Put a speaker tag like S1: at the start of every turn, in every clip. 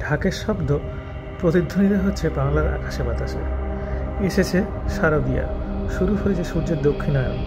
S1: ঢাকের শব্দ প্রতিধ্বনিত হচ্ছে বাংলার আকাশে বাতাসে। এসেছে শারদিয়া, শুরু হয়েছে সূর্যের দক্ষিণায়ন।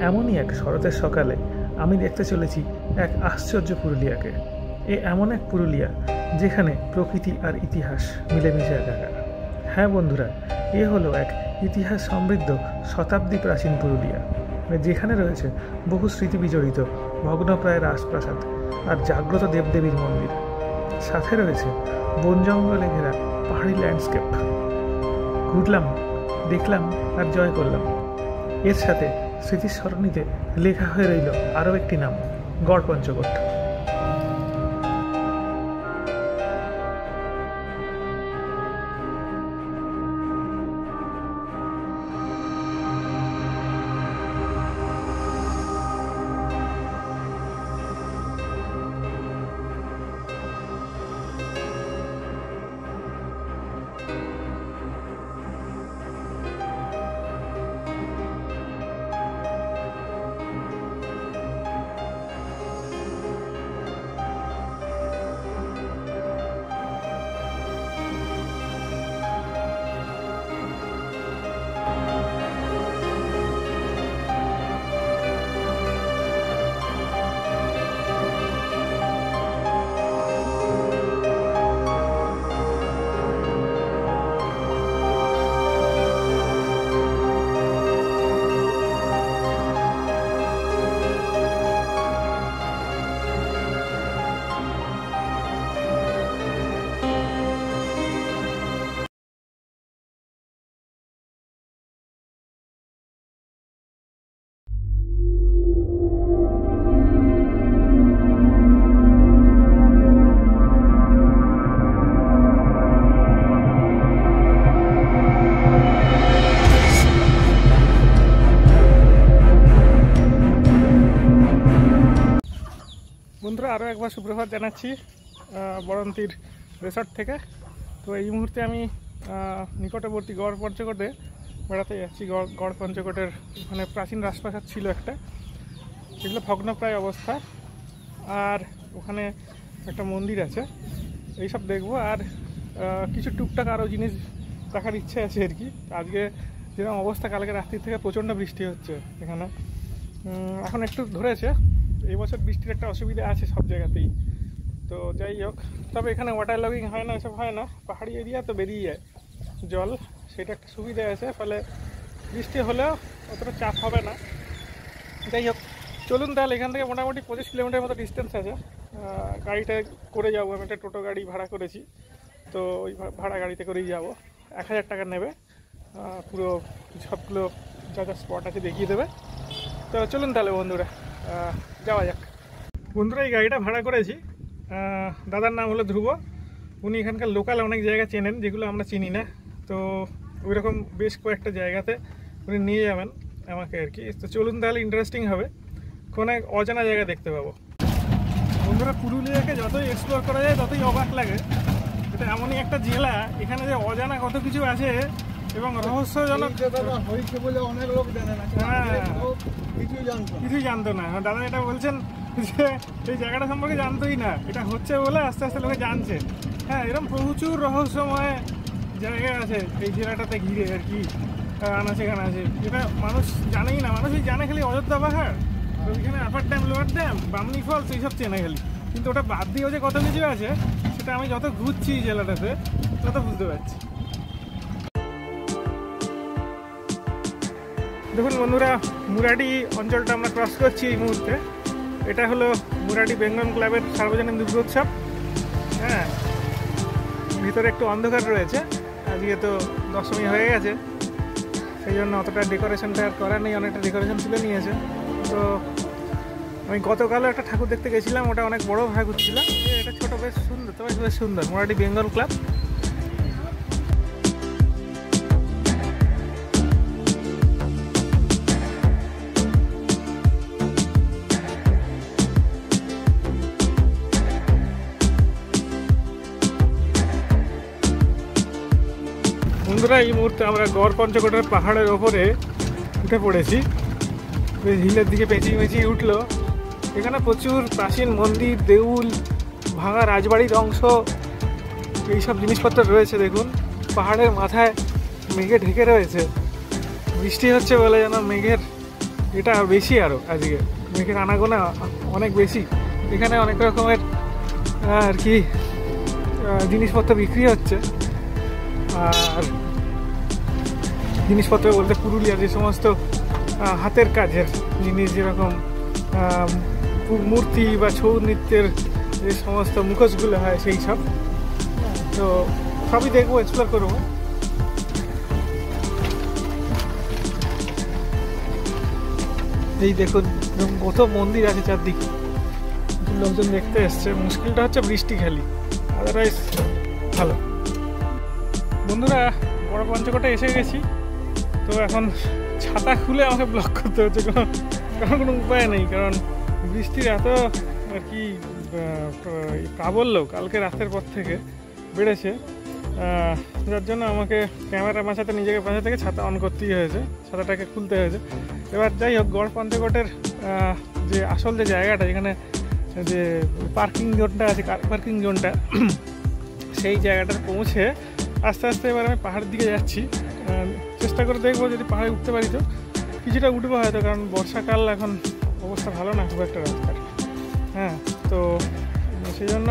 S1: এমনই এক শরতের সকালে আমি দেখতে চলেছি এক আশ্চর্য পুরুলিয়াকে। এমন এক পুরুলিয়া যেখানে প্রকৃতি আর ইতিহাস মিলেমিশে একাকার। হ্যাঁ বন্ধুরা, এ হলো এক ইতিহাস সমৃদ্ধ শতাব্দী প্রাচীন পুরুলিয়া, যেখানে রয়েছে বহু স্মৃতি বিজড়িত ভগ্নপ্রায় রাজপ্রাসাদ আর জাগ্রত দেবদেবীর মন্দির। সাথে রয়েছে বন জঙ্গলে ঘেরা পাহাড়ি ল্যান্ডস্কেপ। ঘুরলাম, দেখলাম আর জয় করলাম। এর সাথে স্মৃতির সরণিতে লেখা হয়ে রইল আরও একটি নাম, গড়পঞ্চকোট। বন্ধুরা, আরও একবার সুপ্রভাত জানাচ্ছি বরন্তির রিসর্ট থেকে। তো এই মুহূর্তে আমি নিকটবর্তী গড়পঞ্চকোটে বেড়াতে যাচ্ছি। গড়পঞ্চকোটের ওখানে প্রাচীন রাজপ্রাসাদ ছিল একটা, সেগুলো ভগ্নপ্রায় অবস্থা, আর ওখানে একটা মন্দির আছে। এইসব দেখবো, আর কিছু টুকটাক আরও জিনিস দেখার ইচ্ছে আছে আর কি। আজকে যেরকম অবস্থা, কালকে রাত্রির থেকে প্রচণ্ড বৃষ্টি হচ্ছে এখানে। এখন একটু ধরেছে। এই বছর বৃষ্টির একটা অসুবিধা আছে সব জায়গাতেই। তো যাই হোক, তবে এখানে ওয়াটার লগিং হয় না, এসব হয় না। পাহাড়ি এরিয়া তো বেরিয়ে যায় জল, সেটা একটা সুবিধা আছে। ফলে বৃষ্টি হলেও অতটা চাপ হবে না। যাই হোক, চলুন তাহলে। এখান থেকে মোটামুটি 25 কিলোমিটার মতো ডিস্টেন্স আছে। গাড়িটা করে যাবো, আমি একটা টোটো গাড়ি ভাড়া করেছি। তো ওই ভাড়া গাড়িতে করেই যাবো। 1000 টাকা নেবে, পুরো সবগুলো যা যা স্পট আছে দেখিয়ে দেবে। তো চলুন তাহলে বন্ধুরা, যাওয়া যাক। বন্ধুরা, এই গাড়িটা ভাড়া করেছি। দাদার নাম হলো ধ্রুব। উনি এখানকার লোকাল অনেক জায়গা চেনেন, যেগুলো আমরা চিনি না। তো ওই রকম বেশ কয়েকটা জায়গাতে উনি নিয়ে যাবেন আমাকে আর কি। তো চলুন তাহলে, ইন্টারেস্টিং হবে, কোনো এক অজানা জায়গা দেখতে পাবো। বন্ধুরা, পুরুলিয়াকে যতই এক্সপ্লোর করা যায় ততই অবাক লাগে। এটা এমনই একটা জেলা, এখানে যে অজানা কত কিছু আছে এবং রহস্যজনক
S2: হয়েছে বলে অনেক লোক জানে না।
S1: কিছুই জানতো না। দাদা এটা বলছেন যে এই জায়গাটা সম্পর্কে জানতোই না, এটা হচ্ছে বলে আস্তে আস্তে লোকে জানছে। হ্যাঁ, এরকম প্রচুর রহস্যময় জায়গা আছে এই জেলাটাতে ঘিরে আর কি, আনাচে কানাচে, যেটা মানুষ জানেই না। মানুষই জানে খালি অযোধ্যা পাহাড়, তো ওইখানে upper dam, lower dam, Bamni falls, এইসব চেনে খালি। কিন্তু ওটা বাদ দিয়েও যে কত কিছু আছে, সেটা আমি যত ঘুরছি এই জেলাটাতে তত বুঝতে পারছি। দেখুন বন্ধুরা, মুরাডি অঞ্চলটা আমরা ক্রস করছি এই মুহূর্তে। এটা হলো মুরাডি বেঙ্গল ক্লাবের সার্বজনীন দুর্গোৎসব। হ্যাঁ, ভিতরে একটু অন্ধকার রয়েছে, আজকে তো দশমী হয়ে গেছে, সেই জন্য অতটা ডেকোরেশনটা আর করা নেই, অনেকটা ডেকোরেশন তুলে নিয়েছে। তো আমি গতকালও একটা ঠাকুর দেখতে গেছিলাম, ওটা অনেক বড় ঠাকুর ছিল। এটা ছোটো, বেশ সুন্দর, তবে বেশ সুন্দর। মুরাডি বেঙ্গল ক্লাব। বন্ধুরা, এই মুহূর্তে আমরা গড়পঞ্চকোটের পাহাড়ের ওপরে উঠে পড়েছি। বেশ হিলের দিকে পেঁচিয়ে পেঁচিয়ে উঠলো। এখানে প্রচুর প্রাচীন মন্দির, দেউল, ভাঙা রাজবাড়ির অংশ, এইসব জিনিসপত্র রয়েছে। দেখুন পাহাড়ের মাথায় মেঘে ঢেকে রয়েছে, বৃষ্টি হচ্ছে বলে যেন মেঘের এটা বেশি, আরও আজকে মেঘের আনাগোনা অনেক বেশি। এখানে অনেক রকমের আর কি জিনিসপত্র বিক্রি হচ্ছে। আর জিনিসপত্র বলতে পুরুলিয়ার যে সমস্ত হাতের কাজের জিনিস, যেরকম মূর্তি বা ছৌ নৃত্যের যে সমস্ত মুখোশগুলো হয় সেই সব, তো সবই দেখবো, এক্সপ্লোর করবো। এই দেখুন কত মন্দির আছে চারদিকে, লোকজন দেখতে এসছে। মুশকিলটা হচ্ছে বৃষ্টি খালি, আদারওয়াইজ ভালো। বন্ধুরা বড় পঞ্চকোটে এসে গেছি, তো এখন ছাতা খুলে আমাকে ব্লক করতে হচ্ছে, কোনো উপায় নেই, কারণ বৃষ্টির এত আর কি প্রাবল্য কালকে রাতের পর থেকে বেড়েছে, যার জন্য আমাকে ক্যামেরা বাঁচাতে নিজেকে বাঁচা থেকে ছাতা অন করতেই হয়েছে, ছাতাটাকে খুলতে হয়েছে। এবার যাই হোক, গড় পঞ্চকোটের যে আসল যে জায়গাটা, যেখানে যে পার্কিং জোনটা আছে, কার পার্কিং জোনটা, সেই জায়গাটাতে পৌঁছে আস্তে আস্তে এবার আমি পাহাড়ের দিকে যাচ্ছি। চেষ্টা করে দেখবো যদি পাহাড়ে উঠতে পারি তো কিছুটা উঠবো হয়তো, কারণ বর্ষাকাল এখন অবস্থা ভালো না খুব একটা রাস্তার। হ্যাঁ, তো সেই জন্য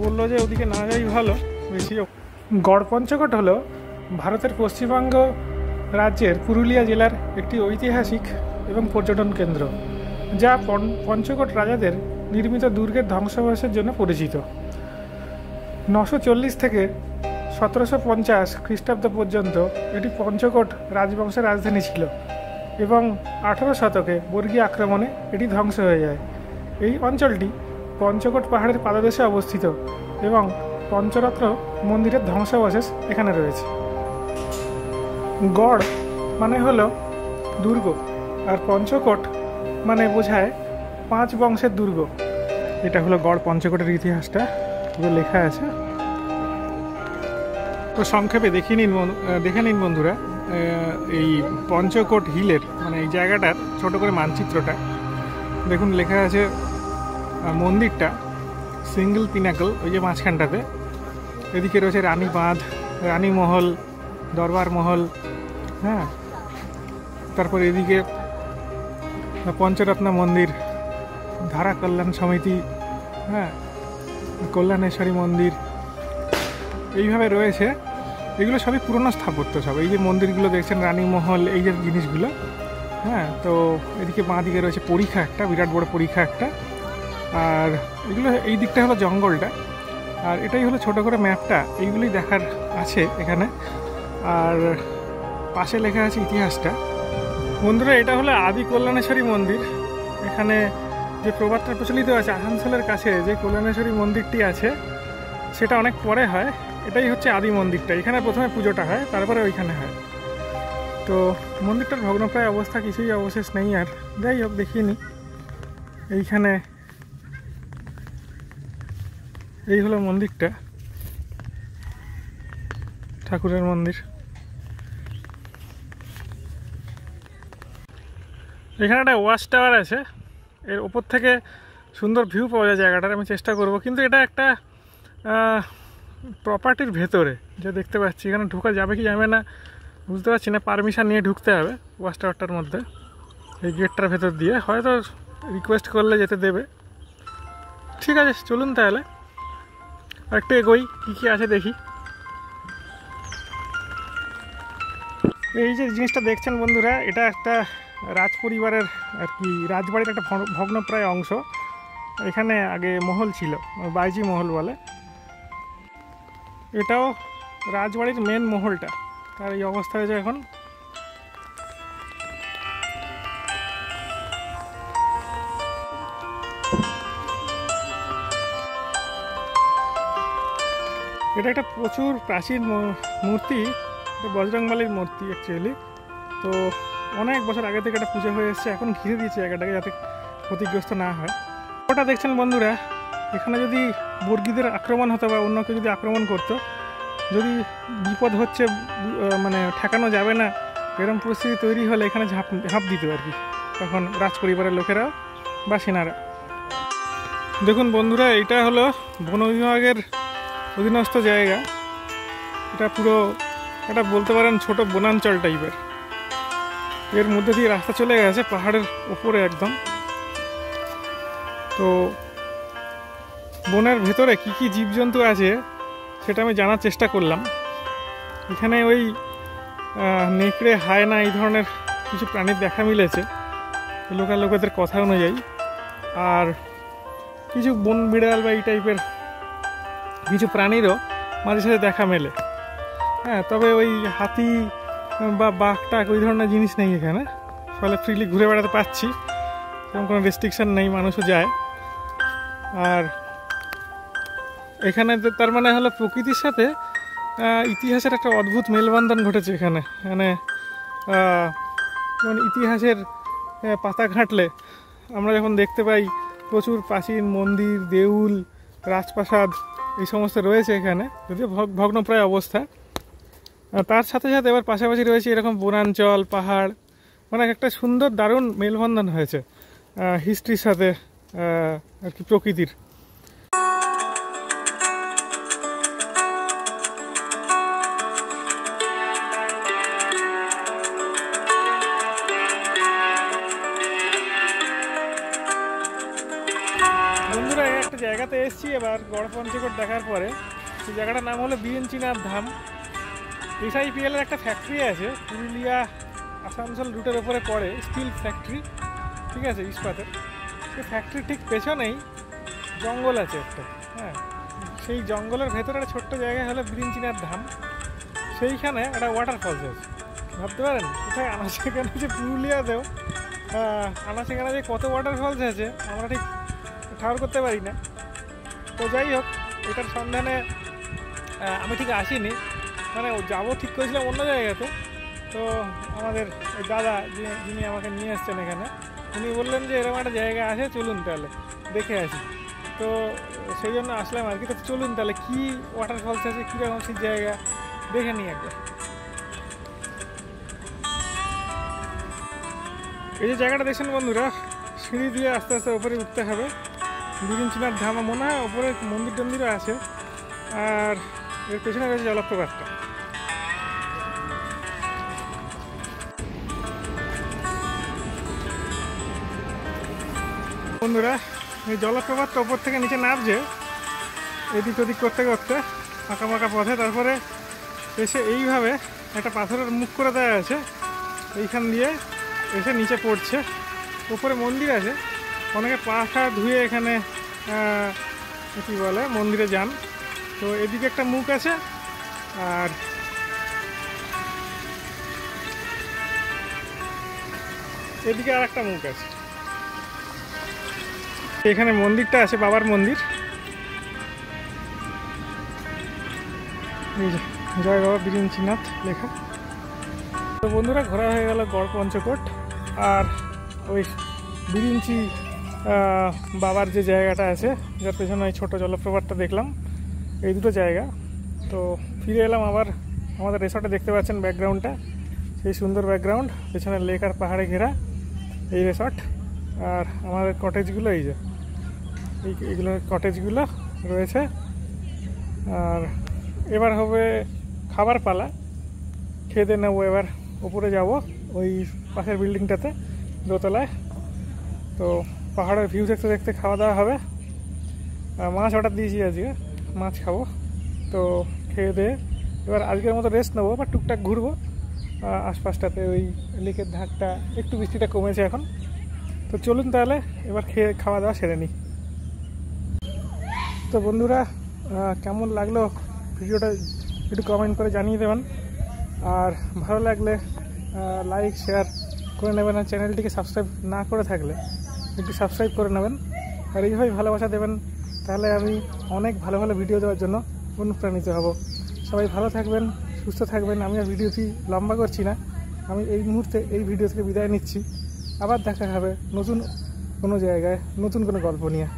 S1: বললো যে ওদিকে না যাই ভালো বেশি। গড় পঞ্চকোট হলো ভারতের পশ্চিমবঙ্গ রাজ্যের পুরুলিয়া জেলার একটি ঐতিহাসিক এবং পর্যটন কেন্দ্র, যা পঞ্চকোট রাজাদের নির্মিত দুর্গের ধ্বংসাবশেষের জন্য পরিচিত। 940 থেকে 1750 খ্রিস্টাব্দ পর্যন্ত এটি পঞ্চকোট রাজবংশের রাজধানী ছিল এবং 18 শতকে বর্গী আক্রমণে এটি ধ্বংস হয়ে যায়। এই অঞ্চলটি পঞ্চকোট পাহাড়ের পাদদেশে অবস্থিত এবং পঞ্চরত্ন মন্দিরের ধ্বংসাবশেষ এখানে রয়েছে। গড় মানে হলো দুর্গ, আর পঞ্চকোট মানে বোঝায় 5 বংশের দুর্গ। এটা হলো গড় পঞ্চকোটের ইতিহাসটা, পুরো লেখা আছে। তো সংক্ষেপে দেখে নিন বন্ধুরা এই পঞ্চকোট হিলের মানে এই জায়গাটার ছোট করে মানচিত্রটা দেখুন। লেখা আছে মন্দিরটা সিঙ্গেল পিনাকল, ওই যে মাঝখানটাতে। এদিকে রয়েছে রানী বাঁধ, রানী মহল, দরবার মহল। হ্যাঁ, তারপর এদিকে পঞ্চরত্ন মন্দির, ধারা কল্যাণ সমিতি, হ্যাঁ, কল্যাণেশ্বরী মন্দির, এইভাবে রয়েছে। এগুলো সবই পুরনো স্থাপত্য সব। এই যে মন্দিরগুলো দেখছেন, রানী মহল, এই যে জিনিসগুলো। হ্যাঁ, তো এদিকে বাঁ দিকে রয়েছে পরীক্ষা একটা, বিরাট বড় পরীক্ষা একটা। আর এগুলো এই দিকটা হলো জঙ্গলটা, আর এটাই হলো ছোট করে ম্যাপটা। এইগুলোই দেখার আছে এখানে। আর পাশে লেখা আছে ইতিহাসটা। বন্ধুরা, এটা হলো আদি কল্যাণেশ্বরী মন্দির। এখানে যে প্রবাদটা প্রচলিত আছে, আসানসোলের কাছে যে কল্যাণেশ্বরী মন্দিরটি আছে সেটা অনেক পরে হয়। এটাই হচ্ছে আদি মন্দিরটা। এখানে প্রথমে পুজোটা হয়, তারপরে ওইখানে হয়। তো মন্দিরটার ভগ্নপ্রায় অবস্থা, কিছুই অবশেষ নেই। আর যাই হোক, দেখিয়ে নিই। এইখানে এই হলো মন্দিরটা, ঠাকুরের মন্দির। এখানে একটা ওয়াচ টাওয়ার আছে, এর ওপর থেকে সুন্দর ভিউ পাওয়া যায় জায়গাটার। আমি চেষ্টা করব, কিন্তু এটা একটা প্রপার্টির ভেতরে যা দেখতে পাচ্ছি। এখানে ঢোকা যাবে কি যাবে না বুঝতে পারছি না, পারমিশন নিয়ে ঢুকতে হবে ওয়াচ টাওয়ারটার মধ্যে। এই গেটটার ভেতর দিয়ে হয়তো রিকোয়েস্ট করলে যেতে দেবে। ঠিক আছে, চলুন তাহলে আর একটু এগোই, কী কী আছে দেখি। এই যে জিনিসটা দেখছেন বন্ধুরা, এটা একটা রাজ পরিবারের আর কি রাজবাড়ির একটা ভগ্নপ্রায় অংশ। এখানে আগে মহল ছিল, বাইজি মহল বলে। এটাও রাজবাড়ির মেন মহলটা, তার এই অবস্থা হয়েছে এখন। এটা একটা প্রচুর প্রাচীন মূর্তি, এটা বজরংবলীর মূর্তি অ্যাকচুয়ালি। তো অনেক বছর আগে থেকে এটা পুজো হয়ে এসছে, এখন ঘিরে দিয়েছে জায়গাটাকে যাতে ক্ষতিগ্রস্ত না হয়। ওটা দেখছেন বন্ধুরা, এখানে যদি বর্গীদের আক্রমণ হতো বা অন্য কেউ যদি আক্রমণ করতো, যদি বিপদ হচ্ছে মানে ঠেকানো যাবে না এরকম পরিস্থিতি তৈরি হলে এখানে ঝাঁপ দিত আর কি, তখন রাজ পরিবারের লোকেরাও বা সেনারা। দেখুন বন্ধুরা, এটা হলো বন বিভাগের অধীনস্থ জায়গা। এটা পুরো একটা বলতে পারেন ছোট বনাঞ্চল টাইপের। এর মধ্যে দিয়ে রাস্তা চলে গেছে পাহাড়ের ওপরে একদম। তো বনের ভেতরে কি কি জীবজন্তু আছে সেটা আমি জানার চেষ্টা করলাম। এখানে ওই নেকড়ে, হায়না এই ধরনের কিছু প্রাণীর দেখা মিলেছে লোকাল লোকেদের কথা অনুযায়ী। আর কিছু বন বিড়াল বা এই টাইপের কিছু প্রাণীরও মাঝে সাঝে দেখা মেলে। হ্যাঁ, তবে ওই হাতি বা বাঘ টাক ওই ধরনের জিনিস নেই এখানে, ফলে ফ্রিলি ঘুরে বেড়াতে পারছি, সেরকম কোনো রেস্ট্রিকশান নেই, মানুষও যায়। আর এখানে তার মানে হলো প্রকৃতির সাথে ইতিহাসের একটা অদ্ভুত মেলবন্ধন ঘটেছে এখানে। মানে যেমন ইতিহাসের পাতা ঘাঁটলে আমরা যখন দেখতে পাই প্রচুর প্রাচীন মন্দির, দেউল, রাজপ্রাসাদ এই সমস্ত রয়েছে এখানে, যদিও ভগ্নপ্রায় অবস্থা। তার সাথে সাথে এবার পাশাপাশি রয়েছে এরকম বনাঞ্চল, পাহাড়, মানে একটা সুন্দর দারুণ মেলবন্ধন হয়েছে হিস্ট্রির সাথে আর কি প্রকৃতির। বন্ধুরা, একটা জায়গাতে এসেছি এবার গড়পঞ্চকোট দেখার পরে। সেই জায়গাটার নাম হলো বিরিঞ্চিনাথ ধাম। SIPL এর একটা ফ্যাক্টরি আছে পুরুলিয়া আসানসোল রুটের ওপরে পড়ে, স্টিল ফ্যাক্টরি, ঠিক আছে, ইস্পাতের। সেই ফ্যাক্টরির ঠিক পেছনেই জঙ্গল আছে একটা। হ্যাঁ, সেই জঙ্গলের ভেতরে একটা ছোট্ট জায়গা হলো বিরিঞ্চিনাথ ধাম। সেইখানে একটা ওয়াটারফলস আছে। ভাবতে পারেন কোথায় আনাচে কেন যে পুরুলিয়াতেও আনাচে কেন যে কত ওয়াটারফলস আছে আমরা ঠিক ঠাউর করতে পারি না। তো যাই হোক, এটার সন্ধানে আমি ঠিক আসিনি, মানে যাবো ঠিক করেছিলাম অন্য জায়গাতে। তো আমাদের দাদা যিনি আমাকে নিয়ে এসছেন এখানে, উনি বললেন যে এরকম একটা জায়গা আছে, চলুন তাহলে দেখে আসি। তো সেই জন্য আসলাম আর কি। তো চলুন তাহলে কী ওয়াটারফলস আছে, কীরকম সেই জায়গা দেখে নিই একবার। এই যে জায়গাটা দেখছেন বন্ধুরা, সিঁড়ি দিয়ে আস্তে আস্তে ওপরে উঠতে হবে। বিরিঞ্চিনাথ ধাম মনে হয় ওপরে মন্দির টন্দিরও আছে। আর এর পেছনে রয়েছে জলপ্রপাতটা। বন্ধুরা, এই জলপ্রপাতটা ওপর থেকে নিচে নামছে এদিক ওদিক করতে করতে আঁকা বাঁকা পথে। তারপরে এসে এইভাবে একটা পাথরের মুখ করে দেওয়া আছে, এইখান দিয়ে এসে নিচে পড়ছে। উপরে মন্দির আছে, অনেকে পা ধুয়ে এখানে কী বলে মন্দিরে যান। তো এদিকে একটা মুখ আছে, আর এদিকে আর একটা মুখ আছে। এখানে মন্দিরটা আছে, বাবার মন্দির। এই যে জয় বাবা বিরিঞ্চিনাথ লেখা। তো বন্ধুরা, ঘোরা হয়ে গেল গড়পঞ্চকোট আর ওই বিরিঞ্চি বাবার যে জায়গাটা আছে, যার পেছনে ওই ছোটো জলপ্রপাতটা দেখলাম, এই দুটো জায়গা। তো ফিরে এলাম আবার আমাদের রিসর্টে। দেখতে পাচ্ছেন ব্যাকগ্রাউন্ডটা, সেই সুন্দর ব্যাকগ্রাউন্ড, পেছনে লেক আর পাহাড়ে ঘেরা এই রিসর্ট। আর আমাদের কটেজগুলো এই যে এইগুলো কটেজগুলো রয়েছে। আর এবার হবে খাবার পালা, খেয়ে দিয়ে নেবো। এবার উপরে যাব ওই পাশের বিল্ডিংটাতে, দোতলায়। তো পাহাড়ের ভিউ দেখতে দেখতে খাওয়া দাওয়া হবে। মাছ অর্ডার দিয়েছি, আজকে মাছ খাবো। তো খেয়ে দিয়ে এবার আজকের মতো রেস্ট নেবো, বা টুকটাক ঘুরবো আশপাশটাতে। ওই লেকের ধারটা একটু বৃষ্টিটা কমেছে এখন। তো চলুন তাহলে এবার খাওয়া দাওয়া সেরে নিই। তো বন্ধুরা, কেমন লাগলো ভিডিওটা একটু কমেন্ট করে জানিয়ে দেবেন। আর ভালো লাগলে লাইক শেয়ার করে নেবেন। আর চ্যানেলটিকে সাবস্ক্রাইব না করে থাকলে একটু সাবস্ক্রাইব করে নেবেন। আর এইভাবেই ভালোবাসা দেবেন, তাহলে আমি অনেক ভালো ভালো ভিডিও দেওয়ার জন্য অনুপ্রাণিত হব। সবাই ভালো থাকবেন, সুস্থ থাকবেন। আমি আর ভিডিওটি লম্বা করছি না, আমি এই মুহূর্তে এই ভিডিও থেকে বিদায় নিচ্ছি। আবার দেখা হবে নতুন কোনো জায়গায়, নতুন কোনো গল্প নিয়ে।